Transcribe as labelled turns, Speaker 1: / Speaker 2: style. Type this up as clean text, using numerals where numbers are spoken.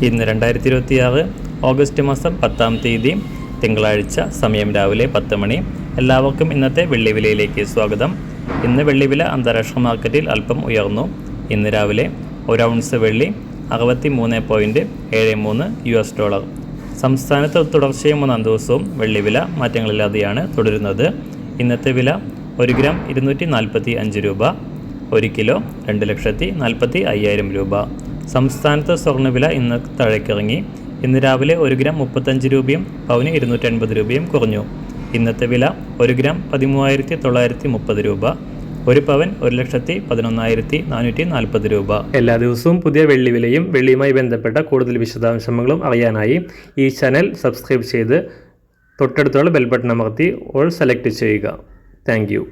Speaker 1: ഇന്ന് 2026 ഓഗസ്റ്റ് മാസം 10-ാം തീയതി തിങ്കളാഴ്ച, സമയം രാവിലെ 10 മണി. എല്ലാവർക്കും ഇന്നത്തെ വെള്ളിവിലയിലേക്ക് സ്വാഗതം. ഇന്ന് വെള്ളിവില അന്താരാഷ്ട്ര മാർക്കറ്റിൽ അല്പം ഉയർന്നു. ഇന്ന് രാവിലെ 1 ഔൺസ് വെള്ളി 63.73 US$. സംസ്ഥാനത്ത് തുടർച്ചയായി 3-ാം ദിവസവും വെള്ളിവില മാറ്റങ്ങളില്ലാതെയാണ് തുടരുന്നത്. ഇന്നത്തെ വില 1 ഗ്രാം 245 രൂപ, 1 കിലോ 2,45,000 രൂപ. സംസ്ഥാനത്ത് സ്വർണ്ണവില ഇന്ന് താഴേക്കിറങ്ങി. ഇന്ന് രാവിലെ 1 ഗ്രാം 35 രൂപയും പവന് 280 രൂപയും കുറഞ്ഞു. ഇന്നത്തെ വില 1 ഗ്രാം 13,930 രൂപ, 1 പവൻ 1,11,440 രൂപ. എല്ലാ ദിവസവും പുതിയ വെള്ളിവിലയും വെള്ളിയുമായി ബന്ധപ്പെട്ട കൂടുതൽ വിശദാംശങ്ങളും അറിയാനായി ഈ ചാനൽ സബ്സ്ക്രൈബ് ചെയ്ത് തൊട്ടടുത്തുള്ള ബെൽ ബട്ടൺ അമർത്തി ഓൾ സെലക്ട് ചെയ്യുക. Thank you.